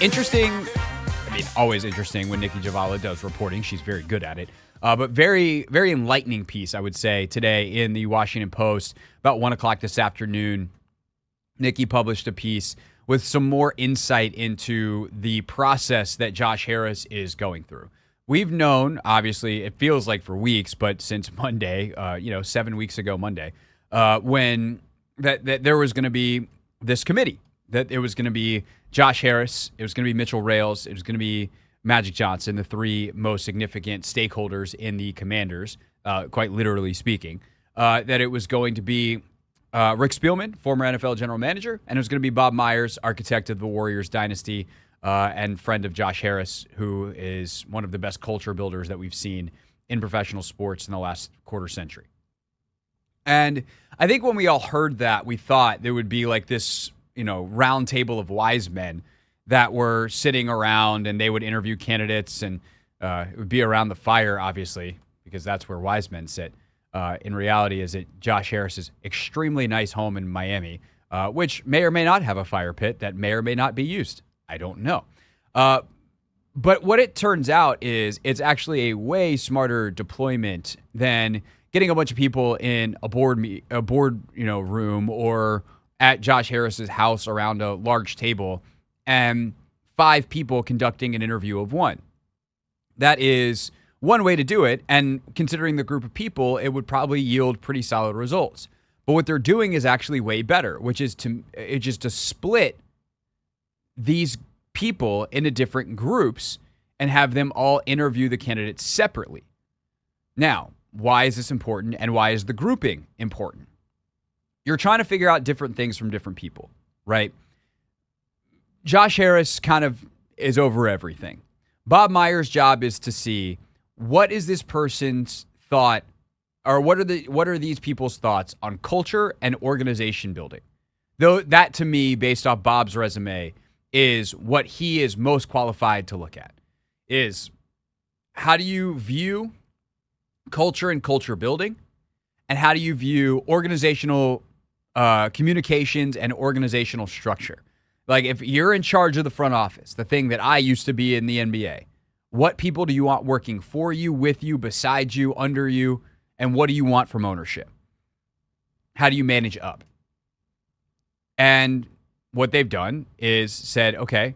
Interesting. I mean, always interesting when Nikki Javala does reporting. She's very good at it. But very, very enlightening piece, I would say, today in the Washington Post. About 1 o'clock this afternoon, Nikki published a piece with some more insight into the process that Josh Harris is going through. We've known, obviously, it feels like for weeks, but since Monday, 7 weeks ago Monday, when that there was going to be this committee, that it was going to be Josh Harris, it was going to be Mitchell Rales, it was going to be Magic Johnson, the three most significant stakeholders in the Commanders, quite literally speaking, that it was going to be Rick Spielman, former NFL general manager, and it was going to be Bob Myers, architect of the Warriors dynasty, and friend of Josh Harris, who is one of the best culture builders that we've seen in professional sports in the last quarter century. And I think when we all heard that, we thought there would be like this, round table of wise men that were sitting around and they would interview candidates, and it would be around the fire, obviously, because that's where wise men sit. In reality, is at Josh Harris's extremely nice home in Miami, which may or may not have a fire pit that may or may not be used. I don't know. But what it turns out is it's actually a way smarter deployment than getting a bunch of people in a board room or at Josh Harris's house around a large table and 5 people conducting an interview of one. That is one way to do it, and considering the group of people, it would probably yield pretty solid results. But what they're doing is actually way better, which is to split these people into different groups and have them all interview the candidates separately. Now, why is this important, and why is the grouping important? You're trying to figure out different things from different people, right? Josh Harris kind of is over everything. Bob Myers' job is to see what is this person's thought, or what are these people's thoughts on culture and organization building. Though that, to me, based off Bob's resume, is what he is most qualified to look at. Is how do you view culture and culture building, and how do you view organizational communications and organizational structure? Like, if you're in charge of the front office, the thing that I used to be in the NBA, what people do you want working for you, with you, beside you, under you, and what do you want from ownership? How do you manage up? And what they've done is said, okay,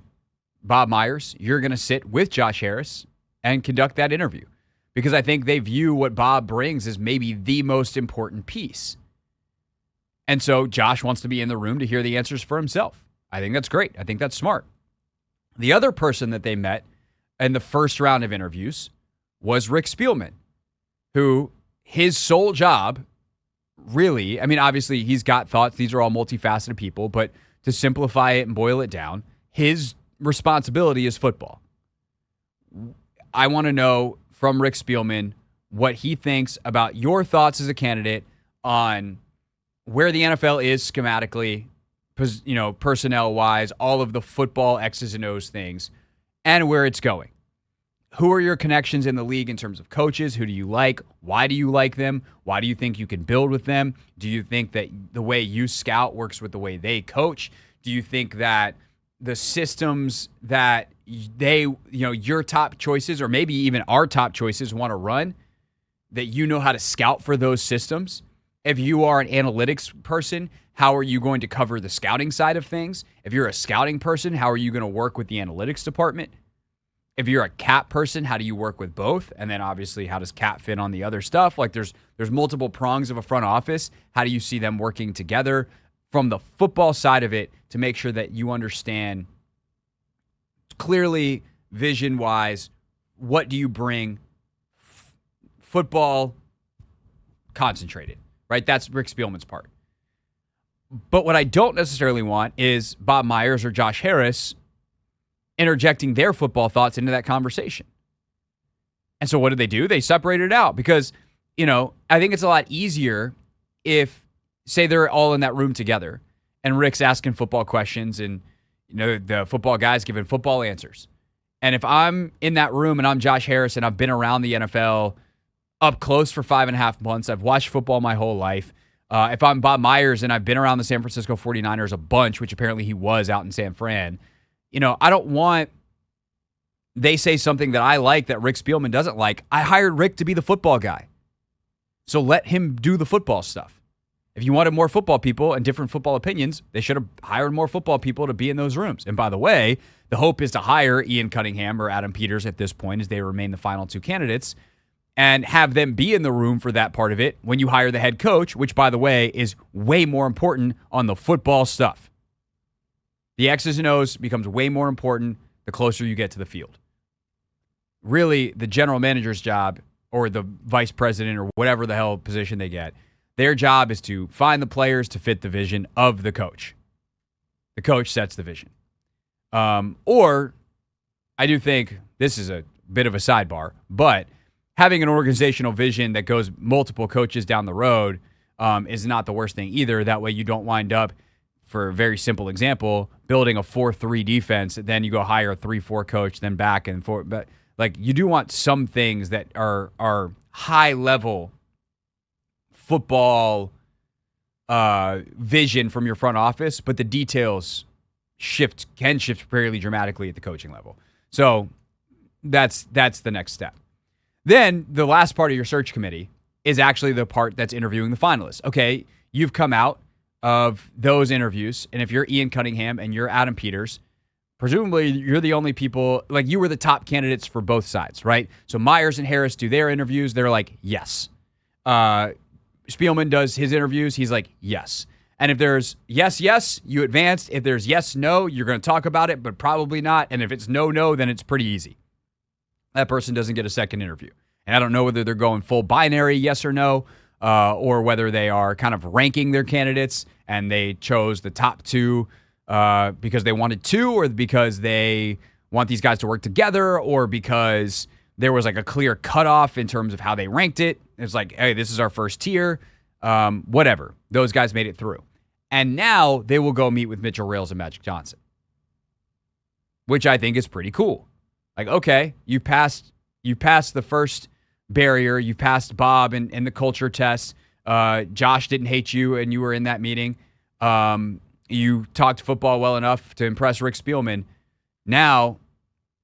Bob Myers, you're going to sit with Josh Harris and conduct that interview, because I think they view what Bob brings as maybe the most important piece. And so Josh wants to be in the room to hear the answers for himself. I think that's great. I think that's smart. The other person that they met in the first round of interviews was Rick Spielman, who his sole job, really, I mean, obviously he's got thoughts. These are all multifaceted people, but to simplify it and boil it down, his responsibility is football. I want to know from Rick Spielman what he thinks about your thoughts as a candidate on where the NFL is schematically, personnel-wise, all of the football X's and O's things, and where it's going. Who are your connections in the league in terms of coaches? Who do you like? Why do you like them? Why do you think you can build with them? Do you think that the way you scout works with the way they coach? Do you think that the systems that they, your top choices, or maybe even our top choices, want to run, that you know how to scout for those systems? If you are an analytics person, how are you going to cover the scouting side of things? If you're a scouting person, how are you going to work with the analytics department? If you're a cap person, how do you work with both? And then obviously, how does cap fit on the other stuff? Like there's multiple prongs of a front office. How do you see them working together from the football side of it to make sure that you understand clearly, vision-wise, what do you bring football concentrated, right? That's Rick Spielman's part. But what I don't necessarily want is Bob Myers or Josh Harris interjecting their football thoughts into that conversation. And so what did they do? They separated it out because, I think it's a lot easier if, say, they're all in that room together and Rick's asking football questions and, the football guy's giving football answers. And if I'm in that room and I'm Josh Harris and I've been around the NFL up close for 5.5 months, I've watched football my whole life. If I'm Bob Myers and I've been around the San Francisco 49ers a bunch, which apparently he was out in San Fran, I don't want they say something that I like that Rick Spielman doesn't like. I hired Rick to be the football guy. So let him do the football stuff. If you wanted more football people and different football opinions, they should have hired more football people to be in those rooms. And by the way, the hope is to hire Ian Cunningham or Adam Peters at this point, as they remain the final two candidates, and have them be in the room for that part of it when you hire the head coach, which, by the way, is way more important on the football stuff. The X's and O's becomes way more important the closer you get to the field. Really, the general manager's job, or the vice president, or whatever the hell position they get, their job is to find the players to fit the vision of the coach. The coach sets the vision. Or, I do think, this is a bit of a sidebar, but having an organizational vision that goes multiple coaches down the road is not the worst thing either. That way you don't wind up, for a very simple example, building a 4-3 defense, then you go hire a 3-4 coach, then back and forth. But like, you do want some things that are high level football vision from your front office, but the details can shift fairly dramatically at the coaching level. So that's the next step. Then the last part of your search committee is actually the part that's interviewing the finalists. Okay, you've come out of those interviews, and if you're Ian Cunningham and you're Adam Peters, presumably you're the only people, like, you were the top candidates for both sides, right? So Myers and Harris do their interviews. They're like, yes. Spielman does his interviews. He's like, yes. And if there's yes, yes, you advanced. If there's yes, no, you're going to talk about it, but probably not. And if it's no, no, then it's pretty easy. That person doesn't get a second interview. And I don't know whether they're going full binary, yes or no, or whether they are kind of ranking their candidates and they chose the top two because they wanted to, or because they want these guys to work together, or because there was like a clear cutoff in terms of how they ranked it. It's like, hey, this is our first tier. Whatever. Those guys made it through. And now they will go meet with Mitchell Rales and Magic Johnson, which I think is pretty cool. Like, okay, you passed the first barrier. You passed Bob and the culture test. Josh didn't hate you, and you were in that meeting. You talked football well enough to impress Rick Spielman. Now,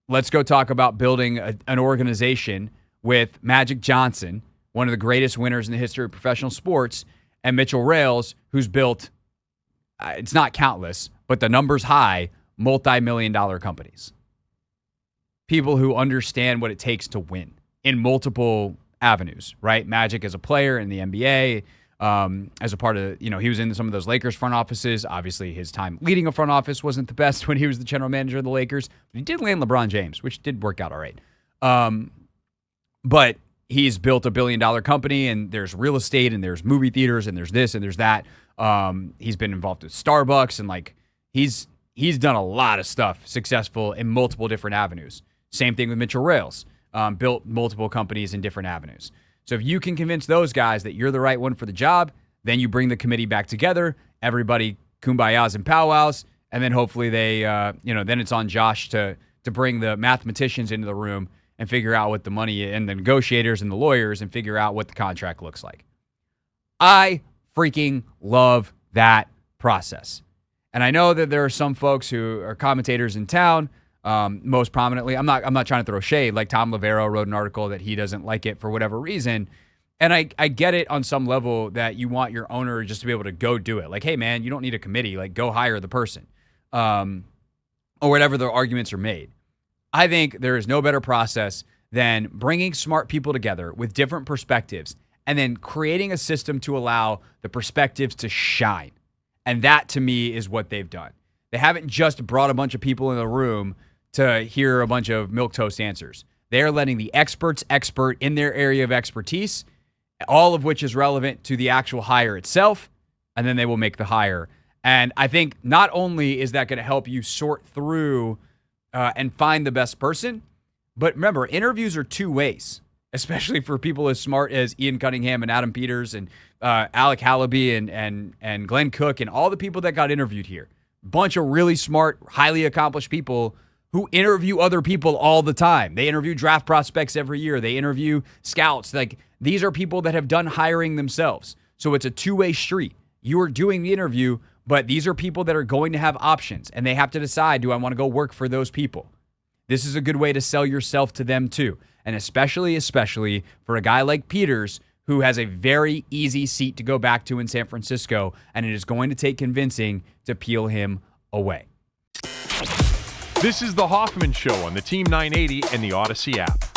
let's go talk about building an organization with Magic Johnson, one of the greatest winners in the history of professional sports, and Mitchell Rales, who's built, it's not countless, but the number's high, multi-million-dollar companies. People who understand what it takes to win in multiple avenues, right? Magic as a player in the NBA, as a part of, he was in some of those Lakers front offices. Obviously, his time leading a front office wasn't the best when he was the general manager of the Lakers. But he did land LeBron James, which did work out all right. But he's built $1 billion company, and there's real estate, and there's movie theaters, and there's this, and there's that. He's been involved with Starbucks, and like he's done a lot of stuff successful in multiple different avenues. Same thing with Mitchell Rales. Built multiple companies in different avenues. So if you can convince those guys that you're the right one for the job, then you bring the committee back together, everybody kumbayas and powwows, and then hopefully they, then it's on Josh to bring the mathematicians into the room and figure out what the money and the negotiators and the lawyers and figure out what the contract looks like. I freaking love that process. And I know that there are some folks who are commentators in town. Most prominently, I'm not trying to throw shade. Like Tom Lavero wrote an article that he doesn't like it for whatever reason. And I get it on some level that you want your owner just to be able to go do it. Like, hey, man, you don't need a committee. Like, go hire the person. Or whatever the arguments are made. I think there is no better process than bringing smart people together with different perspectives and then creating a system to allow the perspectives to shine. And that, to me, is what they've done. They haven't just brought a bunch of people in the room to hear a bunch of milquetoast answers. They are letting the experts expert in their area of expertise, all of which is relevant to the actual hire itself, and then they will make the hire. And I think not only is that going to help you sort through and find the best person, but remember, interviews are two ways, especially for people as smart as Ian Cunningham and Adam Peters and Alec Hallaby and Glenn Cook and all the people that got interviewed here. Bunch of really smart, highly accomplished people who interview other people all the time. They interview draft prospects every year. They interview scouts. Like, these are people that have done hiring themselves. So it's a two-way street. You are doing the interview, But these are people that are going to have options, and they have to decide, do I want to go work for those people? This is a good way to sell yourself to them too. And especially for a guy like Peters, who has a very easy seat to go back to in San Francisco, and it is going to take convincing to peel him away. This is the Hoffman Show on the Team 980 and the Odyssey app.